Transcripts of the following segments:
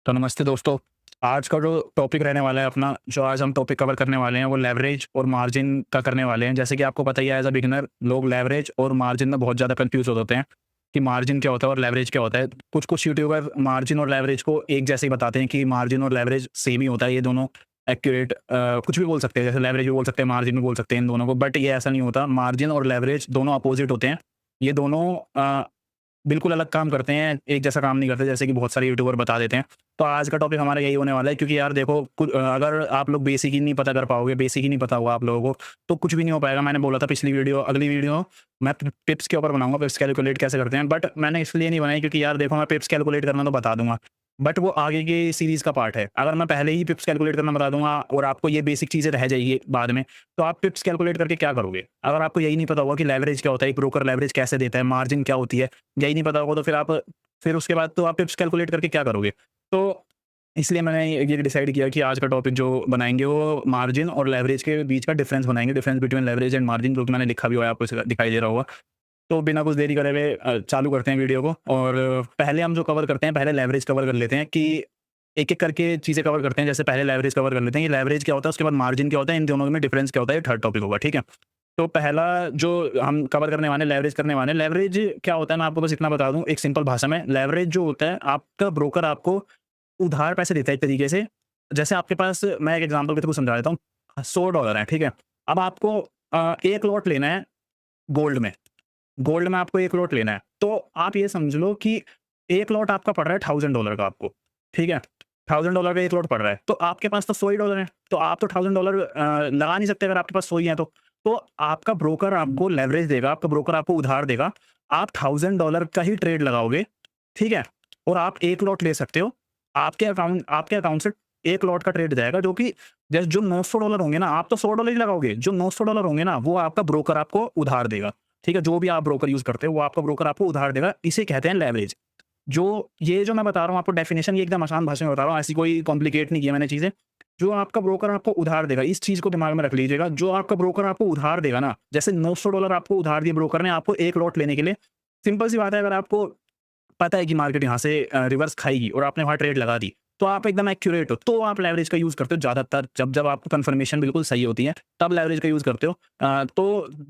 तो नमस्ते दोस्तों। आज का जो टॉपिक रहने वाला है अपना, जो आज हम टॉपिक कवर करने वाले हैं वो लेवरेज और मार्जिन का करने वाले हैं। जैसे कि आपको पता ही है, एज़ अ बिगिनर लोग लेवरेज और मार्जिन में बहुत ज़्यादा कन्फ्यूज़ हो जाते हैं कि मार्जिन क्या होता है और लेवरेज क्या होता है। कुछ-कुछ यूट्यूबर मार्जिन और लेवरेज को एक जैसे ही बताते हैं कि मार्जिन और लेवरेज सेम ही होता है, ये दोनों एक्यूरेट कुछ भी बोल सकते हैं, जैसे लेवरेज भी बोल सकते हैं, मार्जिन भी बोल सकते हैं इन दोनों को, बट ये ऐसा नहीं होता। मार्जिन और लेवरेज दोनों अपोज़िट होते हैं। ये दोनों बिल्कुल अलग काम करते हैं, एक जैसा काम नहीं करते जैसे कि बहुत सारे यूट्यूबर बता देते हैं। तो आज का टॉपिक हमारा यही होने वाला है, क्योंकि यार देखो अगर आप लोग बेसिक ही नहीं पता कर पाओगे, बेसिक ही नहीं पता होगा आप लोगों को, तो कुछ भी नहीं हो पाएगा। मैंने बोला था पिछली वीडियो, अगली वीडियो मैं पिप्स के ऊपर बनाऊँगा, पिप्स कैलकुलेट कैसे करते हैं। बट मैंने इसलिए नहीं बनाई क्योंकि यार देखो, मैं पिप्स कैलकुलेट करना तो बता दूँगा, बट वो आगे की सीरीज़ का पार्ट है। अगर मैं पहले ही पिप्स कैलकुलेट करना बता दूँगा और आपको ये बेसिक चीज़ें रह जाएगी बाद में, तो आप पिप्स कैलकुलेट करके क्या करोगे? अगर आपको यही नहीं पता होगा कि लेवरेज क्या होता है, एक ब्रोकर लेवरेज कैसे देता है, मार्जिन क्या होती है, यही नहीं पता होगा तो फिर उसके बाद तो आप पिप्स कैलकुलेट करके क्या करोगे? तो इसलिए मैंने ये डिसाइड किया कि आज का टॉपिक जो बनाएँगे वो मार्जिन और लेवरेज के बीच का डिफरेंस बनाएँगे, difference between leverage and margin, जो कि मैंने लिखा भी हुआ है, आपको दिखाई दे रहा होगा। तो बिना कुछ देरी करे हुए चालू करते हैं वीडियो को। और पहले हम जो कवर करते हैं, पहले लेवरेज कवर कर लेते हैं कि एक-एक करके चीज़ें कवर करते हैं। जैसे पहले लेवरेज कवर कर लेते हैं, ये लेवरेज क्या होता है, उसके बाद मार्जिन क्या होता है, इन दोनों में डिफरेंस क्या होता है, ये थर्ड टॉपिक होगा, ठीक है? तो पहला जो हम कवर करने वाले हैं, लेवरेज करने वाले हैं। लेवरेज क्या होता है, मैं आपको बस इतना बता दूँ एक सिंपल भाषा में। लेवरेज जो होता है, आपका ब्रोकर आपको उधार पैसे देता है एक तरीके से। जैसे आपके पास, मैं एक एग्ज़ाम्पल के थ्रू समझा देता हूँ, $100 है, ठीक है? अब आपको 1 लॉट लेना है गोल्ड में। गोल्ड में आपको 1 लॉट लेना है। तो आप ये समझ लो कि 1 लॉट आपका पड़ रहा है $1000 का आपको, ठीक है? $1000 का 1 लॉट पड़ रहा है। तो आपके पास तो $100 ही हैं, तो आप तो $1000 लगा नहीं सकते अगर आपके पास 100 ही हैं तो। तो आपका ब्रोकर आपको लेवरेज देगा, आपका ब्रोकर आपको उधार देगा। आप $1000 का ही ट्रेड लगाओगे, ठीक है? और आप 1 लॉट ले सकते हो। आपके अकाउंट से 1 लॉट का ट्रेड जाएगा, जो कि जैसे जो $900 होंगे ना, आप तो $100 ही लगाओगे। जो $900 होंगे ना, वो आपका ब्रोकर आपको उधार देगा। ठीक है? जो भी आप ब्रोकर यूज़ करते हो, वो आपका ब्रोकर आपको उधार देगा। इसे कहते हैं लेवरेज। ये जो मैं बता रहा हूँ आपको डेफिनिशन, ये एकदम आसान भाषा में बता रहा हूँ, ऐसी कोई कॉम्प्लिकेट नहीं किया मैंने चीज़ें। जो आपका ब्रोकर आपको उधार देगा, इस चीज़ को दिमाग में रख लीजिएगा। जो आपका ब्रोकर आपको उधार देगा ना, जैसे $900 आपको उधार दिए ब्रोकर ने आपको 1 लॉट लेने के लिए। सिंपल सी बात है, अगर आपको पता है कि मार्केट यहाँ से रिवर्स खाएगी और आपने वहाँ ट्रेड लगा दी, तो आप एकदम एक्यूरेट हो, तो आप लेवरेज का यूज़ करते हो ज़्यादातर। जब जब आपको कन्फर्मेशन बिल्कुल सही होती है, तब लेवरेज का यूज़ करते हो। तो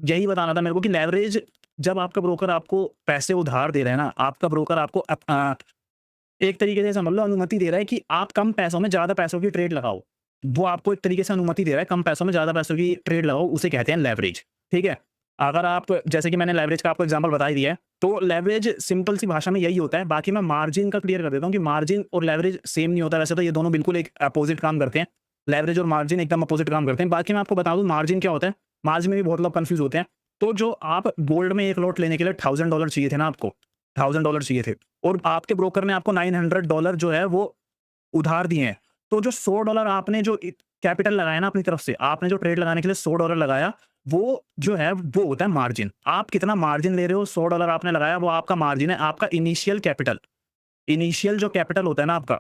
यही बताना था मेरे को कि लेवरेज, जब आपका ब्रोकर आपको पैसे उधार दे रहा है ना, आपका ब्रोकर आपको एक तरीके से समझ लो अनुमति दे रहा है कि आप कम पैसों में ज़्यादा पैसों की ट्रेड लगाओ। वो आपको एक तरीके से अनुमति दे रहा है, कम पैसों में ज़्यादा पैसों की ट्रेड लगाओ, उसे कहते हैं लेवरेज, ठीक है? अगर आप, जैसे कि मैंने लेवरेज का आपको एग्ज़ाम्पल बता ही दिया है, तो लेवरेज सिंपल सी भाषा में यही होता है। बाकी मैं मार्जिन का क्लियर कर देता हूँ कि मार्जिन और लेवरेज सेम नहीं होता। वैसे तो ये दोनों बिल्कुल एक अपोज़िट काम करते हैं। लेवरेज और मार्जिन एकदम अपोज़िट काम करते हैं। बाकी मैं आपको बता दूँ मार्जिन क्या होता है, मार्जिन में भी बहुत लोग कन्फ्यूज़ होते हैं। तो जो आप गोल्ड में 1 लॉट लेने के लिए $1000 चाहिए थे ना आपको, $1000 चाहिए थे, और आपके ब्रोकर ने आपको $900 जो है वो उधार दिए हैं। तो जो $100 आपने जो कैपिटल लगाया ना अपनी तरफ से, आपने जो ट्रेड लगाने के लिए $100 लगाया, वो जो है वो होता है मार्जिन। आप कितना मार्जिन ले रहे हो, $100 आपने लगाया, वो आपका मार्जिन है, आपका इनिशियल कैपिटल। इनिशियल जो कैपिटल होता है ना आपका,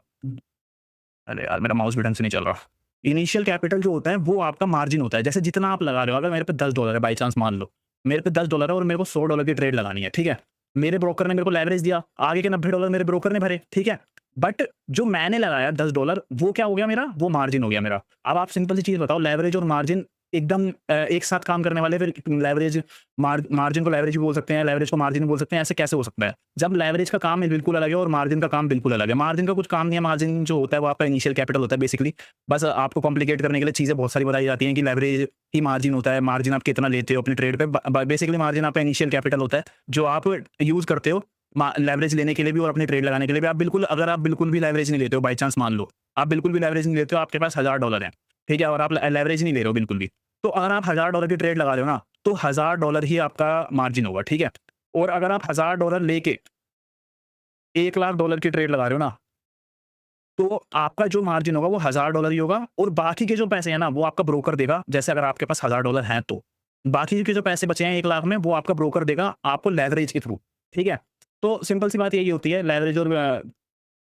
अरे यार मेरा माउस भी ढंग से नहीं चल रहा। इनिशियल कैपिटल जो होता है वो आपका मार्जिन होता है। जैसे जितना आप लगा रहे हो, अगर मेरे पे $10 है, बाय चांस मान लो, मेरे पे $10 है और मेरे को $100 की ट्रेड लगानी है, ठीक है? मेरे ब्रोकर ने मेरे को लेवरेज दिया, आगे के $90 मेरे ब्रोकर ने भरे, ठीक है? बट जो मैंने लगाया $10, वो क्या हो गया मेरा? वो मार्जिन हो गया मेरा। अब आप सिंपल सी चीज़ बताओ, लेवरेज और मार्जिन एकदम एक साथ काम करने वाले, फिर लेवरेज मार्जिन को लेवरेज भी बोल सकते हैं, लेवरेज को मार्जिन भी बोल सकते हैं, ऐसे कैसे हो सकता है? जब लेवरेज का काम बिल्कुल अलग है और मार्जिन का काम बिल्कुल अलग है। मार्जिन का कुछ काम नहीं है, मार्जिन जो होता है वो आपका इनिशियल कैपिटल होता है बेसिकली। बस आपको कॉम्प्लिकेट करने के लिए चीज़ें बहुत सारी बताई जाती हैं कि लेवरेज ही मार्जिन होता है, मार्जिन आप कितना लेते हो अपनी ट्रेड पे। बेसिकली मार्जिन आपका इनिशियल कैपिटल होता है, जो आप यूज़ करते हो लेवरेज लेने के लिए भी और अपनी ट्रेड लगाने के लिए भी। अगर आप बिल्कुल भी लेवरेज नहीं लेते हो, बाय चांस मान लो, आप बिल्कुल भी लेवरेज नहीं लेते हो, आपके पास $1000 हैं, ठीक है? और आप लेवरेज नहीं ले रहे हो बिल्कुल भी। तो अगर आप $1000 की ट्रेड लगा रहे हो ना, तो $1000 ही आपका मार्जिन होगा, ठीक है? और अगर आप $1000 लेके $1,00,000 की ट्रेड लगा रहे हो ना, तो आपका जो मार्जिन होगा वो $1000 ही होगा, और बाकी के जो पैसे हैं ना, वो आपका ब्रोकर देगा। जैसे अगर आपके पास $1000 हैं तो। बाकी के जो पैसे बचे हैं 1,00,000 में, वो आपका ब्रोकर देगा आपको लेवरेज के थ्रू, ठीक है? तो सिंपल सी बात यही होती है, लेवरेज और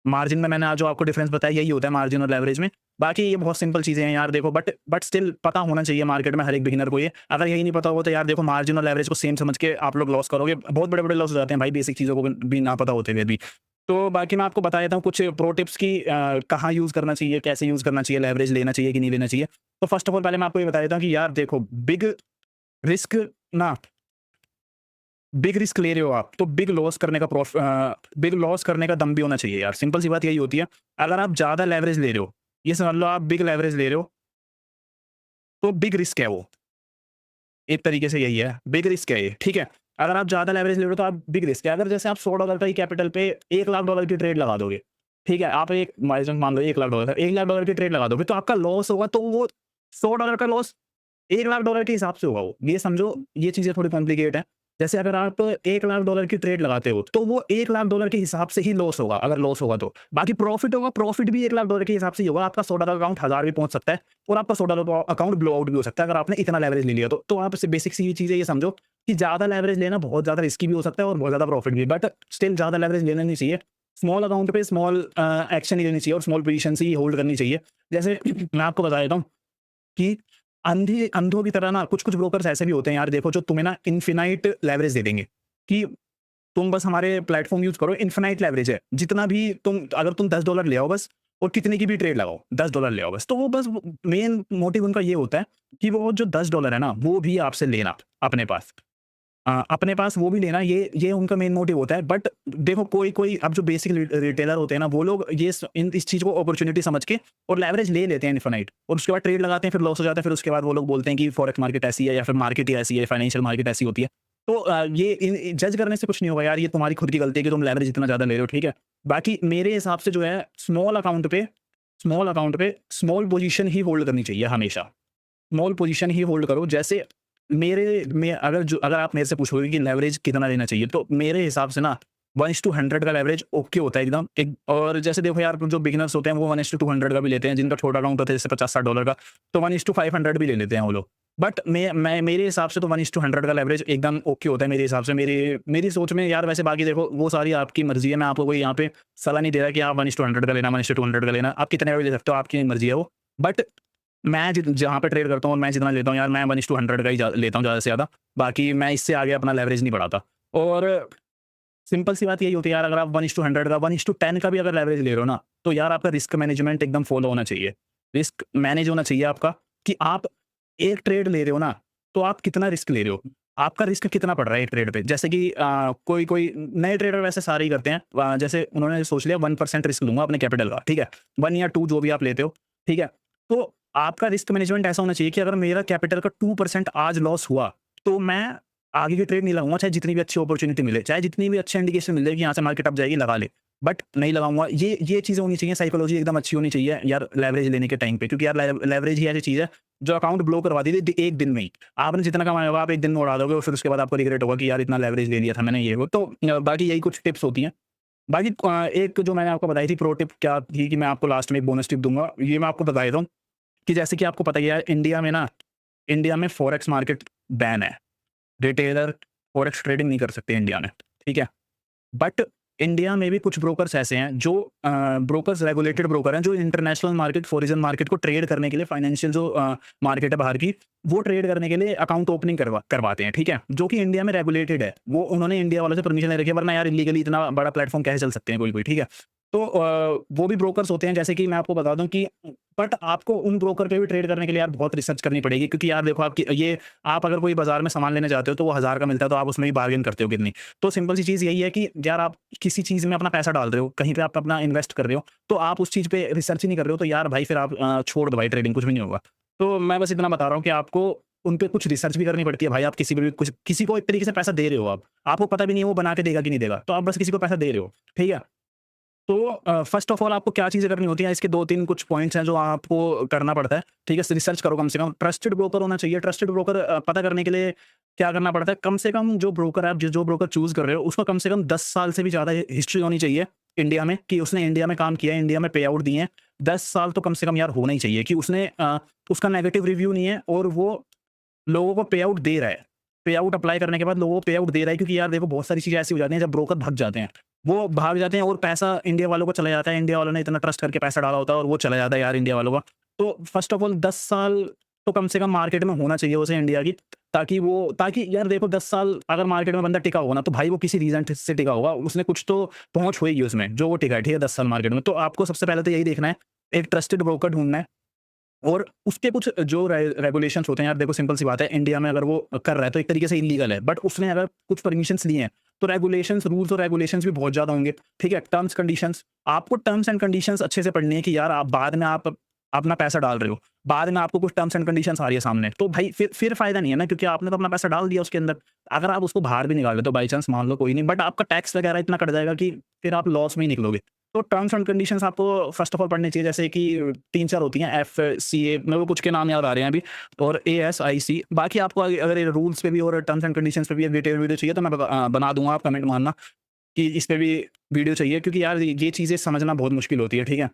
मार्जिन में मैंने आज जो आपको डिफरेंस बताया, यही होता है मार्जिन और लेवरेज में। बाकी ये बहुत सिंपल चीज़ें हैं यार देखो, बट स्टिल पता होना चाहिए मार्केट में हर एक बिगिनर को ये। अगर यही नहीं पता होगा तो यार देखो, मार्जिन और लेवरेज को सेम समझ के आप लोग लॉस करोगे। बहुत बड़े-बड़े लॉस हो जाते हैं भाई, बेसिक चीज़ों को भी ना पता होते हुए भी। तो बाकी मैं आपको बता देता हूँ कुछ प्रो टिप्स की कहाँ यूज़ करना चाहिए, कैसे यूज़ करना चाहिए, लेवरेज लेना चाहिए कि नहीं लेना चाहिए। तो फर्स्ट ऑफ ऑल पहले मैं आपको ये बता देता हूँ कि यार देखो, रिस्क ना बिग रिस्क ले रहे हो आप, तो बिग लॉस करने का दम भी होना चाहिए यार। सिंपल सी बात यही होती है। अगर आप ज़्यादा लेवरेज ले रहे हो, ये समझ लो आप बिग लेवरेज ले रहे हो, तो बिग रिस्क है वो। एक तरीके से यही है, बिग रिस्क है ये, ठीक है? अगर आप ज़्यादा लेवरेज ले रहे हो तो आप बिग रिस्क है। अगर जैसे आप $100 का ही कैपिटल पे $1,00,000 की ट्रेड लगा दोगे, ठीक है? आप एक माइज़न मान लो $1,00,000 $1,00,000 की ट्रेड लगा दोगे, तो आपका लॉस होगा, तो वो $100 का लॉस $1,00,000 के हिसाब से होगा वो। ये समझो, ये चीज़ें थोड़ी कॉम्प्लिकेट है। जैसे अगर आप $1,00,000 की ट्रेड लगाते हो, तो वो $1,00,000 के हिसाब से ही लॉस होगा, अगर लॉस होगा तो। बाकी प्रॉफिट होगा, प्रॉफिट भी $1,00,000 के हिसाब से ही होगा। आपका $100 अकाउंट 1000 भी पहुँच सकता है और आपका $100 अकाउंट ब्लो आउट भी हो सकता है, अगर आपने इतना लेवरेज ले लिया तो। तो आप से बेसिक सी चीज़ें ये समझो कि ज़्यादा लेवरेज लेना बहुत ज़्यादा रिस्की भी हो सकता है और बहुत ज़्यादा प्रॉफिट भी। बट स्टिल ज़्यादा लेवरेज लेना नहीं चाहिए। स्मॉल अकाउंट पे स्मॉल एक्शन ही लेनी चाहिए और स्मॉल पोज़ीशंस ही होल्ड करनी चाहिए। जैसे मैं आपको बता देता हूँ कि अंधों की तरह ना कुछ-कुछ ब्रोकर्स ऐसे भी होते हैं यार, देखो, जो तुम्हें ना इनफिनाइट लेवरेज दे देंगे कि तुम बस हमारे प्लेटफ़ॉर्म यूज़ करो, इनफिनाइट लेवरेज है। जितना भी तुम, अगर तुम $10 ले आओ बस, और कितने की भी ट्रेड लगाओ, $10 ले आओ बस। तो वो बस मेन मोटिव उनका ये होता है कि वो जो $10 है ना, वो भी आपसे लेना अपने पास। अपने पास वो भी लेना, ये उनका मेन मोटिव होता है। बट देखो, कोई अब जो बेसिक रिटेलर होते हैं ना, वो लोग इस चीज़ को अपॉर्च्युनिटी समझ के और लेवरेज ले लेते हैं इनफिनाइट, और उसके बाद ट्रेड लगाते हैं, फिर लॉस हो जाता है। फिर उसके बाद वो लोग बोलते हैं कि फॉरेक्स मार्केट ऐसी है, या फिर मार्केट ही ऐसी है, फाइनेंशियल मार्केट ऐसी होती है। तो ये जज करने से कुछ नहीं होगा यार, ये तुम्हारी खुद की गलती है कि तुम लेवरेज इतना ज़्यादा ले रहे हो, ठीक है? बाकी मेरे हिसाब से जो है, स्मॉल अकाउंट पे स्मॉल पोजीशन ही होल्ड करनी चाहिए हमेशा। स्मॉल पोजीशन ही होल्ड करो। जैसे अगर आप मेरे से पूछोगे कि लेवरेज कितना लेना चाहिए, तो मेरे हिसाब से ना 1:100 का लेवरेज ओके होता है एकदम। एक और जैसे देखो यार, जो बिगिनर्स होते हैं वो 1:200 का भी लेते हैं, जिनका छोटा अकाउंट होता है जैसे $50-60 का, तो 1:500 भी ले लेते हैं वो लोग। बट मैं मेरे हिसाब से तो 1:100 का लेवरेज एकदम ओके होता है मेरे हिसाब से, मेरी सोच में यार। वैसे बाकी देखो, वो सारी आपकी मर्ज़ी है, मैं आपको कोई यहाँ पे सलाह नहीं दे रहा कि आप 1:100 का लेना, 1:200 का लेना, आप कितने का भी ले सकते हो, आपकी मर्ज़ी है वो। बट मैं जहाँ पे ट्रेड करता हूँ और मैं जितना लेता हूँ यार, मैं 1:100 का ही लेता हूँ ज़्यादा से ज़्यादा। बाकी मैं इससे आगे अपना लेवरेज नहीं बढ़ाता। और सिंपल सी बात यही होती है यार, अगर आप 1:100 का 1:10 का भी अगर लेवरेज ले रहे हो ना, तो यार आपका रिस्क मैनेजमेंट एकदम फॉलो होना चाहिए। रिस्क मैनेज होना चाहिए आपका, कि आप एक ट्रेड ले रहे हो ना, तो आप कितना रिस्क ले रहे हो? आपका रिस्क कितना पड़ रहा है एक ट्रेड पे? जैसे कि कोई नए ट्रेडर वैसे सारे ही करते हैं। जैसे उन्होंने सोच लिया 1% रिस्क लूँगा अपने कैपिटल का, ठीक है? 1 या 2 जो भी आप लेते हो, ठीक है? तो आपका रिस्क मैनेजमेंट ऐसा होना चाहिए कि अगर मेरा कैपिटल का 2% आज लॉस हुआ, तो मैं आगे की ट्रेड नहीं लगाऊँगा, चाहे जितनी भी अच्छी अपॉर्च्युनिटी मिले, चाहे जितनी भी अच्छी इंडिकेशन मिल जाए कि यहाँ से मार्केट अप जाएगी, लगा ले। बट नहीं लगाऊँगा। ये चीज़ें होनी चाहिए, साइकोलॉजी एकदम अच्छी होनी चाहिए यार लेवरेज लेने के टाइम पे, क्योंकि यार लेवरेज ही ऐसी चीज़ है जो अकाउंट ब्लो करवा देती है एक दिन में ही। आपने जितना कमाया होगा आप एक दिन में उड़ा दोगे, और फिर उसके बाद आपको रिग्रेट होगा कि यार इतना लेवरेज ले लिया था मैंने, ये वो। तो बाकी यही कुछ टिप्स होती हैं। बाकी एक जो मैंने आपको बताई थी प्रो टिप क्या थी, कि मैं आपको लास्ट में एक बोनस टिप दूँगा। ये मैं आपको बता देता हूँ कि जैसे कि आपको पता ही है, इंडिया में फॉरेक्स मार्केट बैन है। रिटेलर फॉरेक्स ट्रेडिंग नहीं कर सकते इंडिया में, ठीक है? बट इंडिया में भी कुछ ब्रोकर्स ऐसे हैं जो ब्रोकर्स रेगुलेटेड ब्रोकर हैं, जो इंटरनेशनल मार्केट, फॉरेन मार्केट को ट्रेड करने के लिए, फाइनेंशियल जो मार्केट है बाहर की, वो ट्रेड करने के लिए अकाउंट ओपनिंग करवाते हैं, ठीक है? जो कि इंडिया में रेगुलेटेड है। वो उन्होंने इंडिया वालों से परमिशन ले रखी है, वरना यार इल्लीगली इतना बड़ा प्लेटफॉर्म कैसे चल सकते हैं कोई-कोई, ठीक है? तो वो भी ब्रोकर्स होते हैं, जैसे कि मैं आपको बता दूँ कि बट आपको उन ब्रोकर पे भी ट्रेड करने के लिए यार बहुत रिसर्च करनी पड़ेगी, क्योंकि यार देखो, आप अगर कोई बाज़ार में सामान लेने जाते हो तो वो 1000 का मिलता है, तो आप उसमें भी बार्गेन करते हो कितनी। तो सिंपल सी चीज़ यही है कि यार आप किसी चीज़ में अपना पैसा डाल रहे हो, कहीं पे आप अपना इन्वेस्ट कर रहे हो, तो आप उस चीज़ पे रिसर्च ही नहीं कर रहे हो, तो यार भाई फिर आप छोड़ दो भाई, ट्रेडिंग कुछ भी नहीं होगा। तो मैं बस इतना बता रहा हूँ कि आपको उन पे कुछ रिसर्च भी करनी पड़ती है भाई। आप किसी को एक तरीके से पैसा दे रहे हो आप, आपको पता भी नहीं है वो बना के देगा कि नहीं देगा, तो आप बस किसी को पैसा दे रहे हो, ठीक है? तो फर्स्ट ऑफ ऑल आपको क्या चीज़ें करनी होती हैं, इसके 2-3 कुछ पॉइंट्स हैं जो आपको करना पड़ता है, ठीक है? रिसर्च करो कम से कम, ट्रस्टेड ब्रोकर होना चाहिए। ट्रस्टेड ब्रोकर पता करने के लिए क्या करना पड़ता है, कम से कम जो ब्रोकर आप जो ब्रोकर चूज़ कर रहे हो, उसको कम से कम 10 साल से भी ज़्यादा हिस्ट्री होनी चाहिए इंडिया में, कि उसने इंडिया में काम किया है, इंडिया में पे आउट दिए हैं। 10 साल तो कम से कम यार होना ही चाहिए कि उसका नेगेटिव रिव्यू नहीं है, और वो लोगों को पे आउट दे रहा है। पे आउट अप्लाई करने के बाद लोगों को पे आउट दे रहा है, क्योंकि यार देखो, बहुत सारी चीज़ें ऐसी हो जाती हैं जब ब्रोकर भाग जाते हैं। वो भाग जाते हैं और पैसा इंडिया वालों को चला जाता है। इंडिया वालों ने इतना ट्रस्ट करके पैसा डाला होता है और वो चला जाता है यार इंडिया वालों का। तो फर्स्ट ऑफ ऑल 10 साल तो कम से कम मार्केट में होना चाहिए उसे इंडिया की। ताकि यार देखो 10 साल अगर मार्केट में बंदा टिका होगा ना, तो भाई वो किसी रीज़न से टिका होगा, उसने कुछ तो पहुँच होएगी उसमें, जो वो टिका है, ठीक है, 10 साल मार्केट में। तो आपको सबसे पहले तो यही देखना है, एक ट्रस्टेड ब्रोकर ढूँढना है और उसके कुछ जो रेगुलेशंस होते हैं, यार देखो सिंपल सी बात है, इंडिया में अगर वो कर रहा है तो एक तरीके से इल्लीगल है, बट उसने अगर कुछ परमिशंस लिए हैं, तो रेगुलेशंस, रूल्स और रेगुलेशंस भी बहुत ज़्यादा होंगे, ठीक है? टर्म्स कंडीशंस, आपको टर्म्स एंड कंडीशंस अच्छे से पढ़नी है कि यार आप बाद में आप अपना पैसा डाल रहे हो, बाद में आपको कुछ टर्म्स एंड कंडीशंस आ रही है सामने, तो भाई फिर फ़ायदा नहीं है ना, क्योंकि आपने तो अपना पैसा डाल दिया उसके अंदर। अगर आप उसको बाहर भी निकाल लेते हो बाय चांस, मान लो कोई नहीं, बट आपका टैक्स वगैरह इतना कट जाएगा कि फिर आप लॉस में ही निकलोगे। तो टर्म्स एंड कंडीशंस आपको फर्स्ट ऑफ ऑल पढ़नी चाहिए, जैसे कि 3-4 होती हैं, एफसीए, मेरे को कुछ के नाम याद आ रहे हैं अभी, और एएसआईसी। बाकी आपको अगर रूल्स पे भी और टर्म्स एंड कंडीशंस पे भी डिटेल वीडियो चाहिए तो मैं बना दूँगा, आप कमेंट मारना कि इस पे भी वीडियो चाहिए, क्योंकि यार ये चीज़ें समझना बहुत मुश्किल होती है, ठीक है?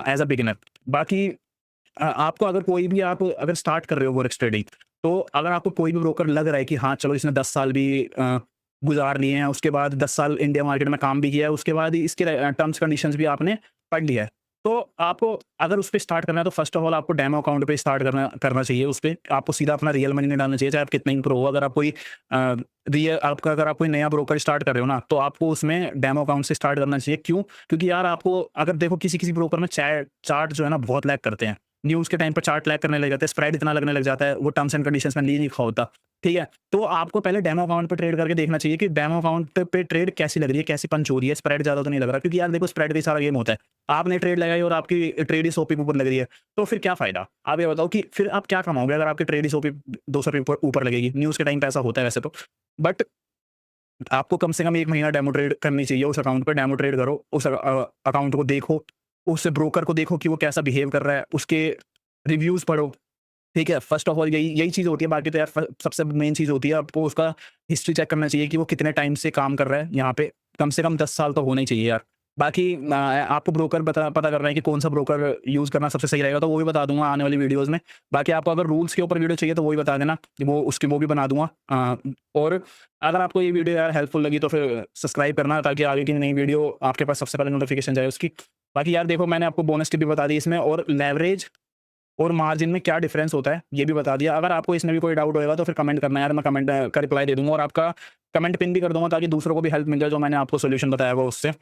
As a beginner. बाकी आपको अगर कोई भी आप अगर स्टार्ट कर रहे हो फॉरेक्स ट्रेडिंग, तो अगर आपको कोई भी ब्रोकर लग रहा है कि हाँ, चलो इसने 10 साल भी गुज़ार लिए हैं, उसके बाद 10 साल इंडिया मार्केट में काम भी किया है, उसके बाद इसके टर्म्स कंडीशंस भी आपने पढ़ लिया है। तो आपको अगर उस पे स्टार्ट करना है, तो फर्स्ट ऑफ ऑल आपको डेमो अकाउंट पे स्टार्ट करना करना चाहिए उस पे। आपको सीधा अपना रियल मनी नहीं डालना चाहिए, चाहे आप कितना ही प्रो हो। अगर आप कोई अगर आप कोई नया ब्रोकर स्टार्ट कर रहे हो ना, तो आपको उसमें डेमो अकाउंट से स्टार्ट करना चाहिए। क्यों? क्योंकि यार आपको अगर देखो किसी-किसी ब्रोकर में चार्ट जो है ना बहुत लैग करते हैं। न्यूज़ के टाइम पे चार्ट लैग करने लग जाते हैं, स्प्रेड इतना लगने लग जाता है, वो टर्म्स एंड कंडीशंस में नहीं लिखा होता, ठीक है? तो आपको पहले डेमो अकाउंट पे ट्रेड करके देखना चाहिए कि डेमो अकाउंट पे ट्रेड कैसी लग रही है, कैसी पंच हो रही है, स्प्रेड ज़्यादा तो नहीं लग रहा, क्योंकि यार देखो स्प्रेड का ही सारा गेम होता है। आपने ट्रेड लगाई और आपकी ट्रेड ही 100 पिप ऊपर लग रही है, तो फिर क्या फ़ायदा? आप ये बताओ कि फिर आप क्या कमाओगे अगर आपकी ट्रेड ही 100 पिप 200 पिप ऊपर लगेगी? न्यूज़ के टाइम पे ऐसा होता है वैसे तो। बट आपको कम से कम 1 महीना डेमो ट्रेड करनी चाहिए उस अकाउंट पे, डेमो ट्रेड करो, उस अकाउंट को देखो, उस ब्रोकर को देखो कि वो कैसा बिहेव कर रहा है, उसके रिव्यूज़ पढ़ो, ठीक है? फर्स्ट ऑफ ऑल यही यही चीज़ होती है, बाकी तो यार सबसे मेन चीज़ होती है आपको उसका हिस्ट्री चेक करना चाहिए कि वो कितने टाइम से काम कर रहा है यहाँ पे, कम से कम 10 साल तो होना ही चाहिए यार। बाकी आपको ब्रोकर पता करना है कि कौन-सा ब्रोकर यूज़ करना सबसे सही रहेगा, तो वो भी बता दूँगा आने वाली वीडियोज़ में। बाकी आपको अगर रूल्स के ऊपर वीडियो चाहिए तो वो भी बता देना, वो भी बना दूँगा। और अगर आपको ये वीडियो यार हेल्पफुल लगी तो फिर सब्सक्राइब करना, ताकि आगे की नई वीडियो आपके पास सबसे पहले नोटिफ़िकेशन जाए उसकी। बाकी यार देखो मैंने आपको बोनस टिप भी बता दी इसमें, और लेवरेज और मार्जिन में क्या डिफरेंस होता है, ये भी बता दिया। अगर आपको इसमें भी कोई डाउट होएगा तो फिर कमेंट करना यार, मैं कमेंट का रिप्लाई दे दूँगा, और आपका कमेंट पिन भी कर दूँगा, ताकि दूसरों को भी हेल्प मिल जाए जो मैंने आपको सॉल्यूशन बताया हुआ उससे।